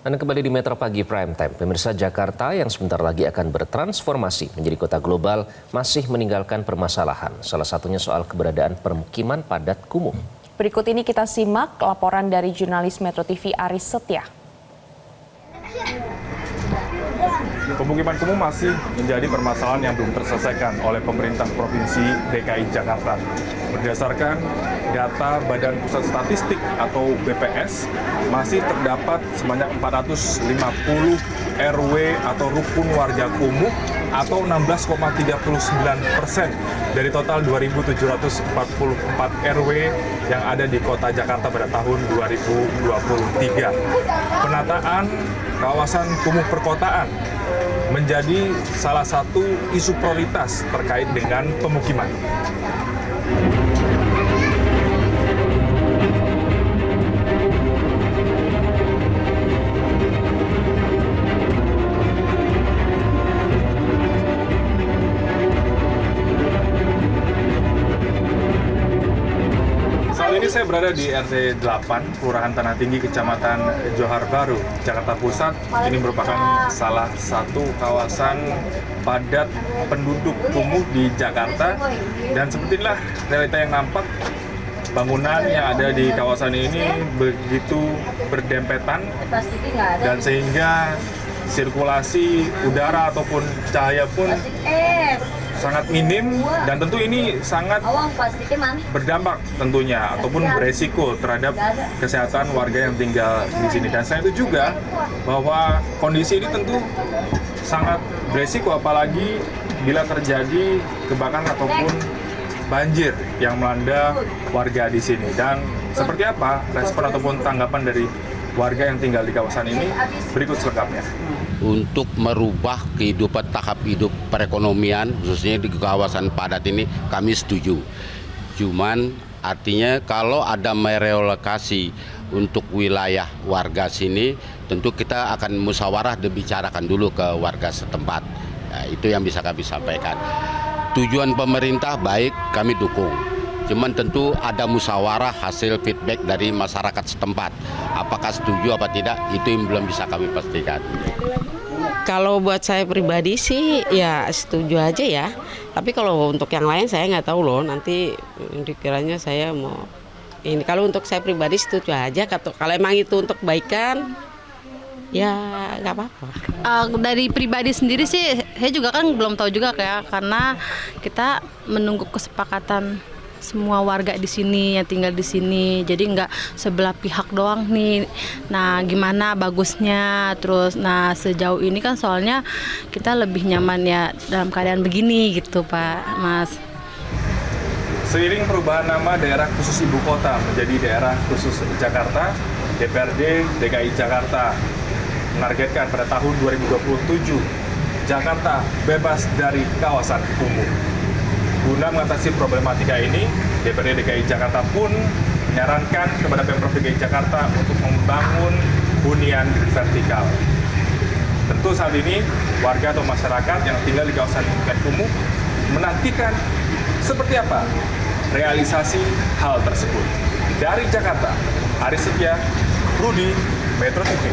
Anda kembali di Metro Pagi Prime Time. Pemirsa, Jakarta yang sebentar lagi akan bertransformasi menjadi kota global masih meninggalkan permasalahan. Salah satunya soal keberadaan permukiman padat kumuh. Berikut ini kita simak laporan dari jurnalis Metro TV Aris Setia. Pemukiman kumuh masih menjadi permasalahan yang belum terselesaikan oleh pemerintah Provinsi DKI Jakarta. Berdasarkan data Badan Pusat Statistik atau BPS, masih terdapat sebanyak 450 RW atau rukun warga kumuh atau 16,39% dari total 2.744 RW yang ada di kota Jakarta pada tahun 2023. Penataan kawasan kumuh perkotaan menjadi salah satu isu prioritas terkait dengan pemukiman. Saat ini saya berada di RT 8, Kelurahan Tanah Tinggi, Kecamatan Johar Baru, Jakarta Pusat. Ini merupakan salah satu kawasan padat penduduk kumuh di Jakarta. Dan sepertilah realita yang nampak, bangunan yang ada di kawasan ini begitu berdempetan dan sehingga sirkulasi udara ataupun cahaya pun sangat minim, dan tentu ini sangat berdampak tentunya ataupun beresiko terhadap kesehatan warga yang tinggal di sini. Dan selain itu juga bahwa kondisi ini tentu sangat beresiko apalagi bila terjadi kebakaran ataupun banjir yang melanda warga di sini. Dan seperti apa respon ataupun tanggapan dari warga yang tinggal di kawasan ini, berikut selengkapnya. Untuk merubah kehidupan tahap hidup perekonomian khususnya di kawasan padat ini kami setuju. Cuman artinya kalau ada merelokasi untuk wilayah warga sini, tentu kita akan musyawarah dan bicarakan dulu ke warga setempat. Nah, itu yang bisa kami sampaikan. Tujuan pemerintah baik, kami dukung. Cuman tentu ada musyawarah hasil feedback dari masyarakat setempat. Apakah setuju apa tidak, itu yang belum bisa kami pastikan. Kalau buat saya pribadi sih ya setuju aja ya. Tapi kalau untuk yang lain saya nggak tahu loh. Nanti dikiranya saya mau ini. Kalau untuk saya pribadi setuju aja. Kalau emang itu untuk kebaikan, ya nggak apa-apa. Dari pribadi sendiri sih, saya juga kan belum tahu juga karena kita menunggu kesepakatan semua warga di sini yang tinggal di sini, jadi nggak sebelah pihak doang nih. Nah, gimana bagusnya? Terus, nah sejauh ini kan soalnya kita lebih nyaman ya dalam keadaan begini gitu, Pak, Mas. Seiring perubahan nama daerah khusus ibu kota menjadi daerah khusus Jakarta, DPRD DKI Jakarta menargetkan pada tahun 2027 Jakarta bebas dari kawasan kumuh. Guna mengatasi problematika ini, DPRD DKI Jakarta pun menyarankan kepada Pemprov DKI Jakarta untuk membangun hunian vertikal. Tentu saat ini, warga atau masyarakat yang tinggal di kawasan kumuh menantikan seperti apa realisasi hal tersebut. Dari Jakarta, Aris Setia, Rudi, Metro TV.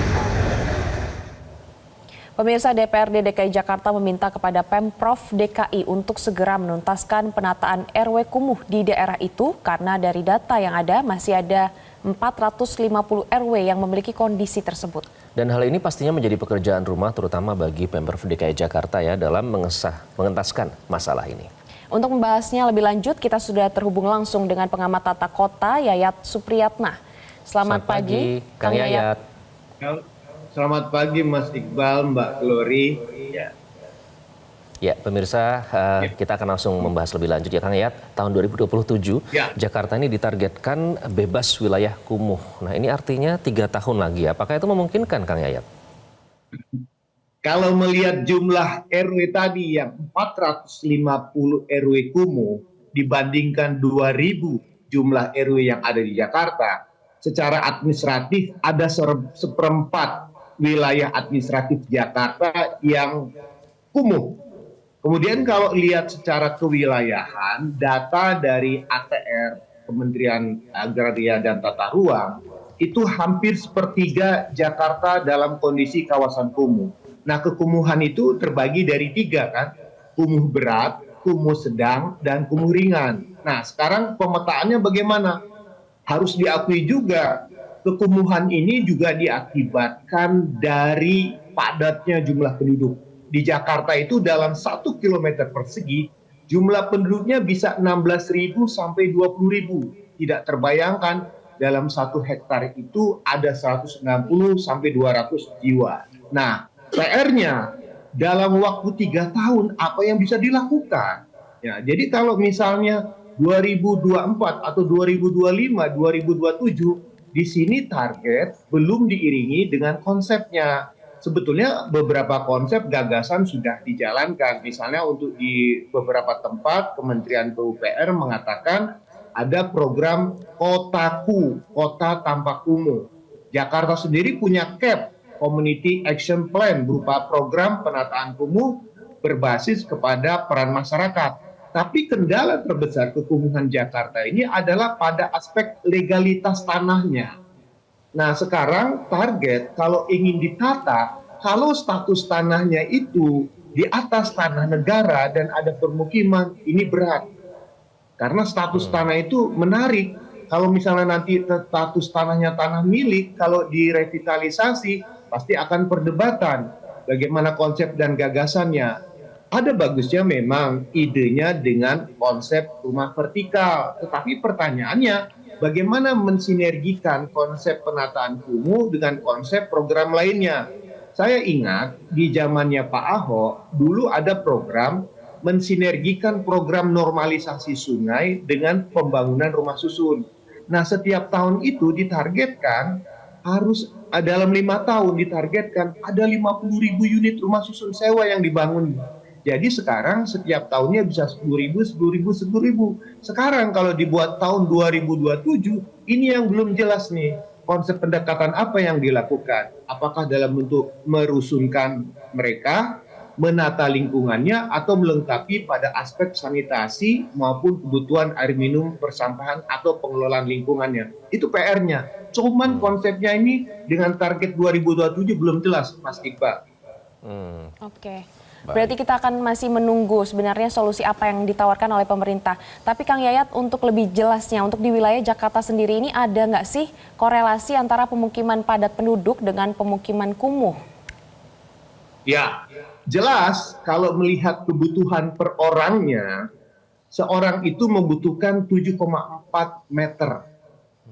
Pemirsa, DPRD DKI Jakarta meminta kepada Pemprov DKI untuk segera menuntaskan penataan RW kumuh di daerah itu karena dari data yang ada masih ada 450 RW yang memiliki kondisi tersebut. Dan hal ini pastinya menjadi pekerjaan rumah terutama bagi Pemprov DKI Jakarta ya dalam mengentaskan masalah ini. Untuk membahasnya lebih lanjut, kita sudah terhubung langsung dengan pengamat tata kota Yayat Supriyatna. Selamat pagi, Kang Yayat. Selamat pagi Mas Iqbal, Mbak Glory. Ya, pemirsa, kita akan langsung membahas lebih lanjut ya Kang Yayat. Tahun 2027, Jakarta ini ditargetkan bebas wilayah kumuh. Nah, ini artinya 3 tahun lagi. Apakah itu memungkinkan Kang Yayat? Kalau melihat jumlah RW tadi yang 450 RW kumuh dibandingkan 2.000 jumlah RW yang ada di Jakarta, secara administratif ada seperempat wilayah administratif Jakarta yang kumuh. Kemudian kalau lihat secara kewilayahan, data dari ATR, Kementerian Agraria dan Tata Ruang, itu hampir sepertiga Jakarta dalam kondisi kawasan kumuh. Nah, kekumuhan itu terbagi dari 3 kan, kumuh berat, kumuh sedang, dan kumuh ringan. Nah, sekarang pemetaannya bagaimana? Harus diakui juga, kekumuhan ini juga diakibatkan dari padatnya jumlah penduduk. Di Jakarta itu dalam 1 kilometer persegi, jumlah penduduknya bisa 16.000 sampai 20.000. Tidak terbayangkan dalam 1 hektar itu ada 190 sampai 200 jiwa. Nah, PR-nya dalam waktu 3 tahun apa yang bisa dilakukan? Ya, jadi kalau misalnya 2024 atau 2025, 2027, di sini target belum diiringi dengan konsepnya. Sebetulnya beberapa konsep gagasan sudah dijalankan. Misalnya untuk di beberapa tempat Kementerian PUPR mengatakan ada program Kotaku, Kota Tanpa Kumuh. Jakarta sendiri punya CAP, Community Action Plan, berupa program penataan kumuh berbasis kepada peran masyarakat. Tapi kendala terbesar kekumuhan Jakarta ini adalah pada aspek legalitas tanahnya. Nah, sekarang target kalau ingin ditata, kalau status tanahnya itu di atas tanah negara dan ada permukiman, ini berat. Karena status tanah itu menarik. Kalau misalnya nanti status tanahnya tanah milik, kalau direvitalisasi, pasti akan perdebatan bagaimana konsep dan gagasannya. Ada bagusnya memang idenya dengan konsep rumah vertikal. Tetapi pertanyaannya, bagaimana mensinergikan konsep penataan kumuh dengan konsep program lainnya? Saya ingat di zamannya Pak Ahok, dulu ada program mensinergikan program normalisasi sungai dengan pembangunan rumah susun. Nah, setiap tahun itu ditargetkan harus dalam 5 tahun ditargetkan ada 50.000 unit rumah susun sewa yang dibangun. Jadi sekarang setiap tahunnya bisa 10.000, 10.000, 10.000. Sekarang kalau dibuat tahun 2027, ini yang belum jelas nih. Konsep pendekatan apa yang dilakukan? Apakah dalam bentuk merusunkan mereka, menata lingkungannya, atau melengkapi pada aspek sanitasi maupun kebutuhan air minum, persampahan, atau pengelolaan lingkungannya. Itu PR-nya. Cuman konsepnya ini dengan target 2027 belum jelas, Mas Iqbal. Oke. Berarti kita akan masih menunggu sebenarnya solusi apa yang ditawarkan oleh pemerintah. Tapi Kang Yayat, untuk lebih jelasnya, untuk di wilayah Jakarta sendiri ini ada nggak sih korelasi antara pemukiman padat penduduk dengan pemukiman kumuh? Ya, jelas kalau melihat kebutuhan per orangnya, seorang itu membutuhkan 7,4 meter.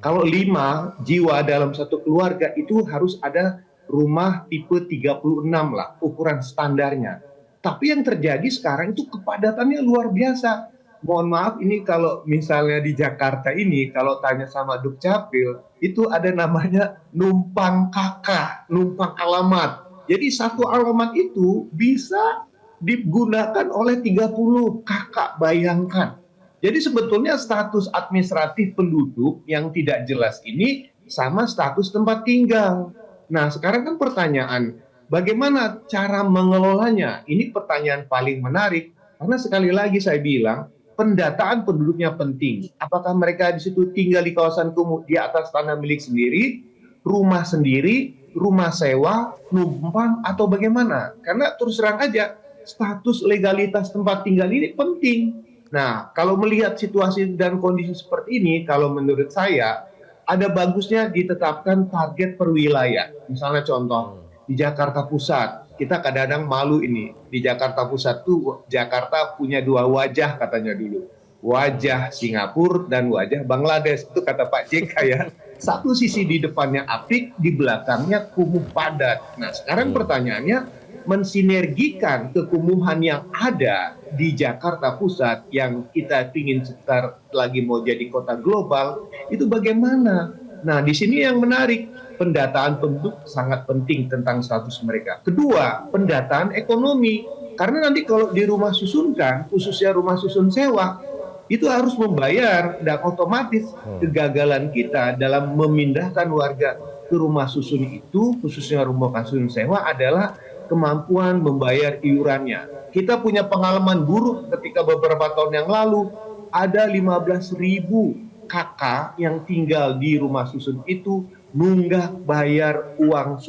Kalau 5 jiwa dalam satu keluarga itu harus ada rumah tipe 36 lah, ukuran standarnya. Tapi yang terjadi sekarang itu kepadatannya luar biasa. Mohon maaf, ini kalau misalnya di Jakarta ini, kalau tanya sama Dukcapil, itu ada namanya numpang kakak, numpang alamat. Jadi satu alamat itu bisa digunakan oleh 30 kakak, bayangkan. Jadi sebetulnya status administratif penduduk yang tidak jelas ini sama status tempat tinggal. Nah, sekarang kan pertanyaan, bagaimana cara mengelolanya? Ini pertanyaan paling menarik, karena sekali lagi saya bilang, pendataan penduduknya penting. Apakah mereka di situ tinggal di kawasan kumuh di atas tanah milik sendiri, rumah sewa, numpang, atau bagaimana? Karena terus terang aja, status legalitas tempat tinggal ini penting. Nah, kalau melihat situasi dan kondisi seperti ini, kalau menurut saya, ada bagusnya ditetapkan target per wilayah. Misalnya contoh, di Jakarta Pusat, kita kadang-kadang malu ini. Di Jakarta Pusat tuh, Jakarta punya 2 wajah katanya dulu. Wajah Singapura dan wajah Bangladesh. Itu kata Pak JK ya. Satu sisi di depannya apik, di belakangnya kumuh padat. Nah, sekarang pertanyaannya, mensinergikan kekumuhan yang ada di Jakarta Pusat yang kita ingin sebentar lagi mau jadi kota global, itu bagaimana? Nah, di sini yang menarik, pendataan penduduk sangat penting tentang status mereka. Kedua, pendataan ekonomi. Karena nanti kalau di rumah susunkan, khususnya rumah susun sewa, itu harus membayar, dan otomatis kegagalan kita dalam memindahkan warga ke rumah susun itu, khususnya rumah susun sewa, adalah kemampuan membayar iurannya. Kita punya pengalaman buruk ketika beberapa tahun yang lalu ada 15.000 kakak yang tinggal di rumah susun itu nunggak bayar uang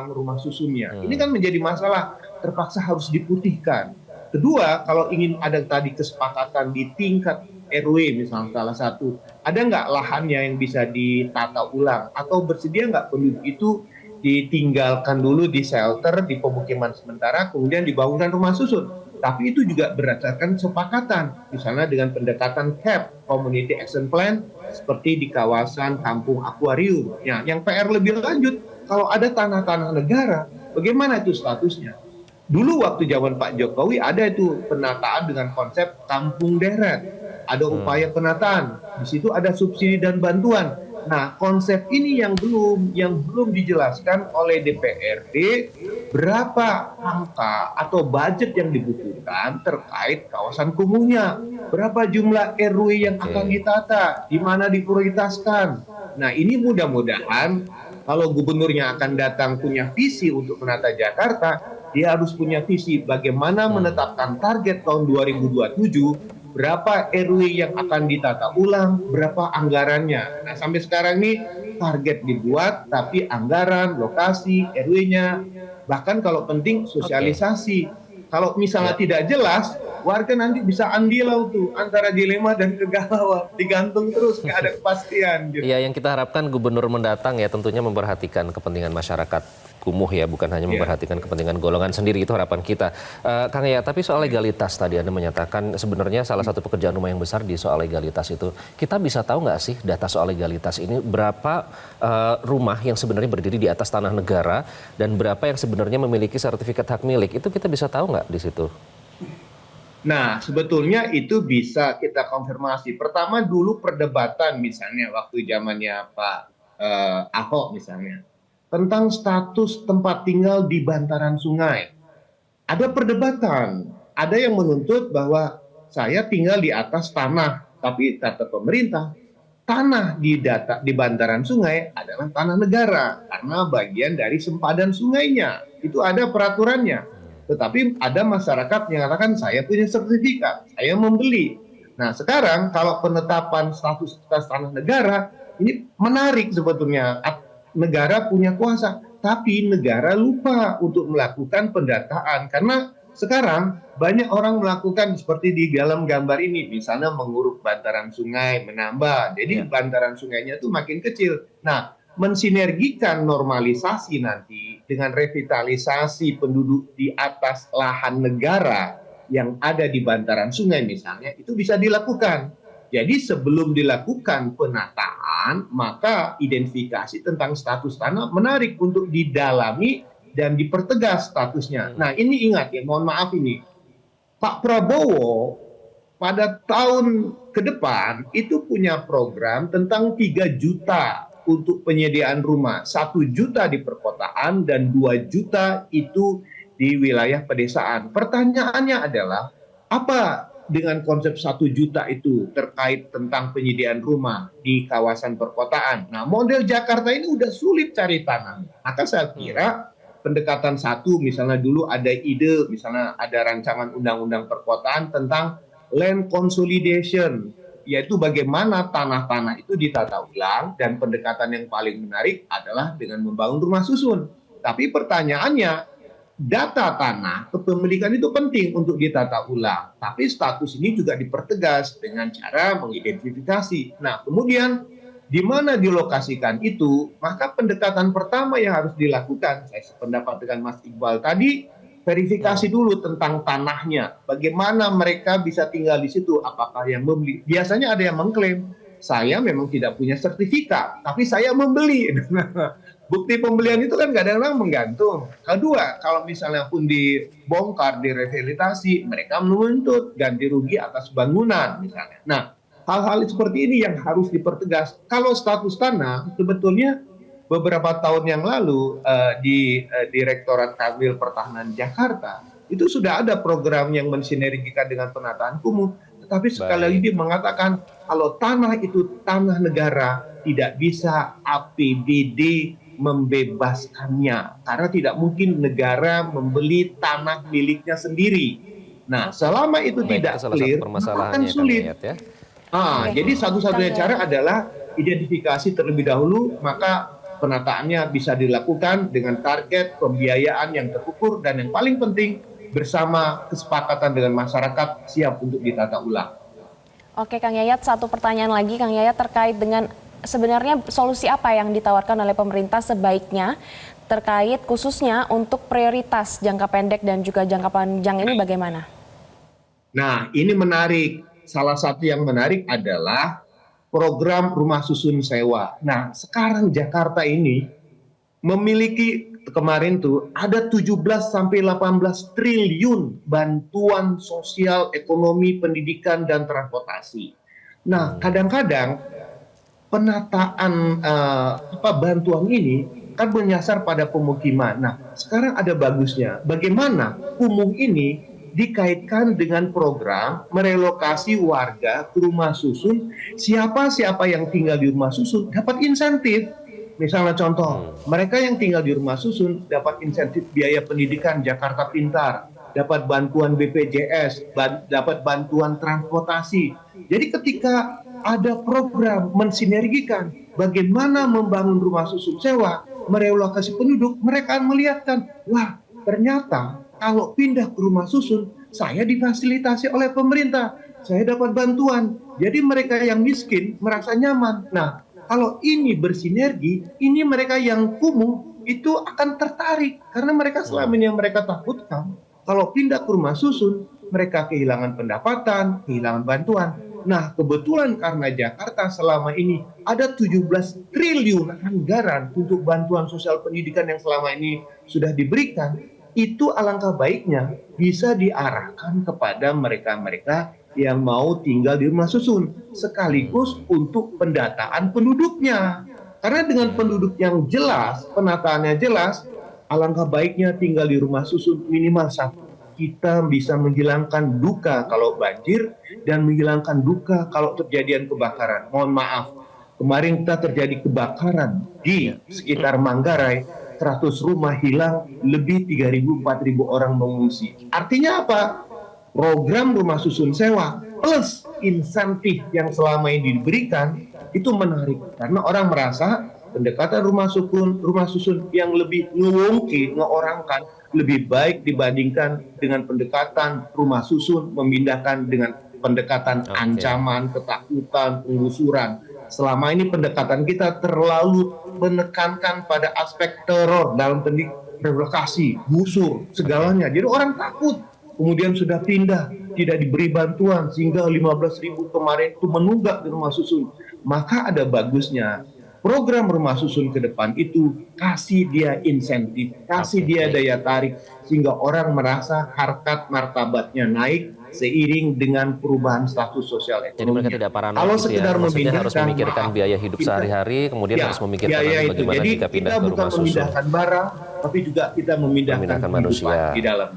rumah susunnya. Ini kan menjadi masalah, terpaksa harus diputihkan. Kedua, kalau ingin ada tadi kesepakatan di tingkat RW misalnya salah satu, ada nggak lahannya yang bisa ditata ulang atau bersedia nggak penduduk itu ditinggalkan dulu di shelter, di pemukiman sementara, kemudian dibangunkan rumah susun. Tapi itu juga berdasarkan kesepakatan, misalnya dengan pendekatan CAP, Community Action Plan, seperti di kawasan Kampung Akuarium. Ya, yang PR lebih lanjut, kalau ada tanah-tanah negara, bagaimana itu statusnya? Dulu waktu zaman Pak Jokowi ada itu penataan dengan konsep kampung deret. Ada upaya penataan, di situ ada subsidi dan bantuan. Nah, konsep ini yang belum dijelaskan oleh DPRD, berapa angka atau budget yang dibutuhkan terkait kawasan kumuhnya, berapa jumlah RW yang akan ditata, di mana diprioritaskan. Nah, ini mudah-mudahan kalau gubernurnya akan datang punya visi untuk menata Jakarta, dia harus punya visi bagaimana menetapkan target tahun 2027, berapa RW yang akan ditata ulang, berapa anggarannya. Nah, sampai sekarang ini target dibuat, tapi anggaran, lokasi, RW-nya, bahkan kalau penting sosialisasi. Kalau misalnya tidak jelas, warga nanti bisa andilau tuh antara dilema dan kegalauan, digantung terus, nggak ada kepastian. Gitu. Ya, yang kita harapkan gubernur mendatang ya tentunya memperhatikan kepentingan masyarakat kumuh ya, bukan hanya memperhatikan kepentingan golongan sendiri, itu harapan kita. Kang Yayat, tapi soal legalitas tadi Anda menyatakan sebenarnya salah satu pekerjaan rumah yang besar di soal legalitas itu. Kita bisa tahu nggak sih data soal legalitas ini, berapa rumah yang sebenarnya berdiri di atas tanah negara dan berapa yang sebenarnya memiliki sertifikat hak milik, itu kita bisa tahu nggak di situ? Nah, sebetulnya itu bisa kita konfirmasi. Pertama dulu perdebatan misalnya waktu zamannya Pak Ahok misalnya, tentang status tempat tinggal di bantaran sungai. Ada perdebatan, ada yang menuntut bahwa saya tinggal di atas tanah, tapi kata pemerintah, tanah di bantaran sungai adalah tanah negara, karena bagian dari sempadan sungainya. Itu ada peraturannya. Tetapi ada masyarakat yang mengatakan saya punya sertifikat, saya membeli. Nah sekarang kalau penetapan status tanah negara, ini menarik sebetulnya. Negara punya kuasa, tapi negara lupa untuk melakukan pendataan. Karena sekarang banyak orang melakukan seperti di dalam gambar ini, misalnya menguruk bantaran sungai, menambah. Jadi bantaran sungainya itu makin kecil. Nah, mensinergikan normalisasi nanti dengan revitalisasi penduduk di atas lahan negara yang ada di bantaran sungai misalnya, itu bisa dilakukan. Jadi sebelum dilakukan penataan, maka identifikasi tentang status tanah menarik untuk didalami dan dipertegas statusnya. Nah ini ingat ya, mohon maaf ini, Pak Prabowo pada tahun ke depan itu punya program tentang 3 juta untuk penyediaan rumah. 1 juta di perkotaan dan 2 juta itu di wilayah pedesaan. Pertanyaannya adalah, apa dengan konsep 1 juta itu terkait tentang penyediaan rumah di kawasan perkotaan? Nah, model Jakarta ini udah sulit cari tanah. Maka saya kira pendekatan satu, misalnya dulu ada ide, misalnya ada rancangan undang-undang perkotaan tentang land consolidation, yaitu bagaimana tanah-tanah itu ditata ulang, dan pendekatan yang paling menarik adalah dengan membangun rumah susun. Tapi pertanyaannya, data tanah kepemilikan itu penting untuk ditata ulang, tapi status ini juga dipertegas dengan cara mengidentifikasi. Nah, kemudian di mana dilokasikan itu, maka pendekatan pertama yang harus dilakukan, saya sependapat dengan Mas Iqbal tadi, verifikasi dulu tentang tanahnya, bagaimana mereka bisa tinggal di situ, apakah yang membeli. Biasanya ada yang mengklaim, saya memang tidak punya sertifikat, tapi saya membeli. Bukti pembelian itu kan kadang-kadang menggantung. Kedua, kalau misalnya pun dibongkar, direhabilitasi, mereka menuntut ganti rugi atas bangunan misalnya. Nah, hal-hal seperti ini yang harus dipertegas. Kalau status tanah, sebetulnya beberapa tahun yang lalu di Direktorat Kanwil Pertahanan Jakarta, itu sudah ada program yang mensinergikan dengan penataan kumuh. Tetapi sekali lagi mengatakan, kalau tanah itu tanah negara, tidak bisa APBD membebaskannya, karena tidak mungkin negara membeli tanah miliknya sendiri. Nah, selama itu tidak clear, akan sulit. Jadi satu-satunya cara adalah identifikasi terlebih dahulu, maka penataannya bisa dilakukan dengan target pembiayaan yang terukur dan yang paling penting bersama kesepakatan dengan masyarakat siap untuk ditata ulang. Oke Kang Yayat, satu pertanyaan lagi Kang Yayat terkait dengan sebenarnya solusi apa yang ditawarkan oleh pemerintah sebaiknya terkait khususnya untuk prioritas jangka pendek dan juga jangka panjang ini bagaimana? Nah, ini menarik. Salah satu yang menarik adalah program rumah susun sewa. Nah, sekarang Jakarta ini memiliki kemarin tuh ada 17 sampai 18 triliun bantuan sosial, ekonomi, pendidikan dan transportasi. Nah, kadang-kadang penataan bantuan ini kan menyasar pada pemukiman. Nah, sekarang ada bagusnya. Bagaimana kumuh ini dikaitkan dengan program merelokasi warga ke rumah susun. Siapa yang tinggal di rumah susun dapat insentif. Misalnya contoh, mereka yang tinggal di rumah susun dapat insentif biaya pendidikan Jakarta Pintar, dapat bantuan BPJS, dapat bantuan transportasi. Jadi ketika ada program mensinergikan bagaimana membangun rumah susun sewa, merelokasi penduduk, mereka akan melihatkan, wah ternyata kalau pindah ke rumah susun, saya difasilitasi oleh pemerintah, saya dapat bantuan. Jadi mereka yang miskin merasa nyaman. Nah, kalau ini bersinergi, ini mereka yang kumuh itu akan tertarik. Karena mereka selama ini yang mereka takutkan, kalau pindah ke rumah susun, mereka kehilangan pendapatan, kehilangan bantuan. Nah, kebetulan karena Jakarta selama ini ada 17 triliun anggaran untuk bantuan sosial pendidikan yang selama ini sudah diberikan, itu alangkah baiknya bisa diarahkan kepada mereka-mereka yang mau tinggal di rumah susun sekaligus untuk pendataan penduduknya. Karena dengan penduduk yang jelas, penataannya jelas, alangkah baiknya tinggal di rumah susun minimal satu. Kita bisa menghilangkan duka kalau banjir dan menghilangkan duka kalau terjadian kebakaran. Mohon maaf, kemarin kita terjadi kebakaran di sekitar Manggarai, 100 rumah hilang, lebih 3.000-4.000 orang mengungsi. Artinya apa? Program rumah susun sewa plus insentif yang selama ini diberikan itu menarik karena orang merasa pendekatan rumah susun yang lebih ngeorangkan lebih baik dibandingkan dengan pendekatan rumah susun memindahkan dengan pendekatan ancaman, ketakutan, penggusuran. Selama ini pendekatan kita terlalu menekankan pada aspek teror dalam relokasi, gusur, segalanya. Jadi orang takut. Kemudian sudah pindah, tidak diberi bantuan sehingga 15.000 kemarin itu menunggak di rumah susun. Maka ada bagusnya program rumah susun ke depan itu kasih dia insentif, kasih dia daya tarik sehingga orang merasa harkat martabatnya naik seiring dengan perubahan status sosial ekonomi. Jadi mereka tidak paranoid kalau gitu sekedar ya. Maksudnya memindahkan, harus memikirkan biaya hidup sehari-hari, kemudian harus memikirkan bagaimana jadi jika pindah kita ke bukan rumah susun. memindahkan barang, tapi juga kita memindahkan manusia di dalam.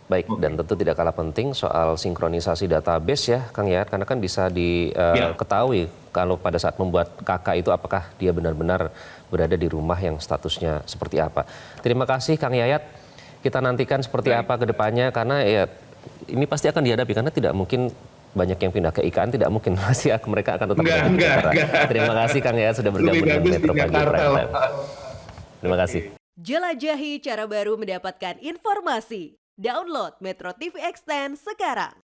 Baik, dan tentu tidak kalah penting soal sinkronisasi database ya Kang Yayat, karena kan bisa diketahui kalau pada saat membuat KK itu apakah dia benar-benar berada di rumah yang statusnya seperti apa. Terima kasih Kang Yayat, kita nantikan seperti apa ke depannya karena ya ini pasti akan dihadapi karena tidak mungkin banyak yang pindah ke IKN, tidak mungkin masih mereka akan tetap berada di Jakarta. Terima kasih Kang Yayat sudah bergabung dengan Metro Pagi Prime Time. Terima kasih. Jelajahi cara baru mendapatkan informasi. Download Metro TV Extend sekarang.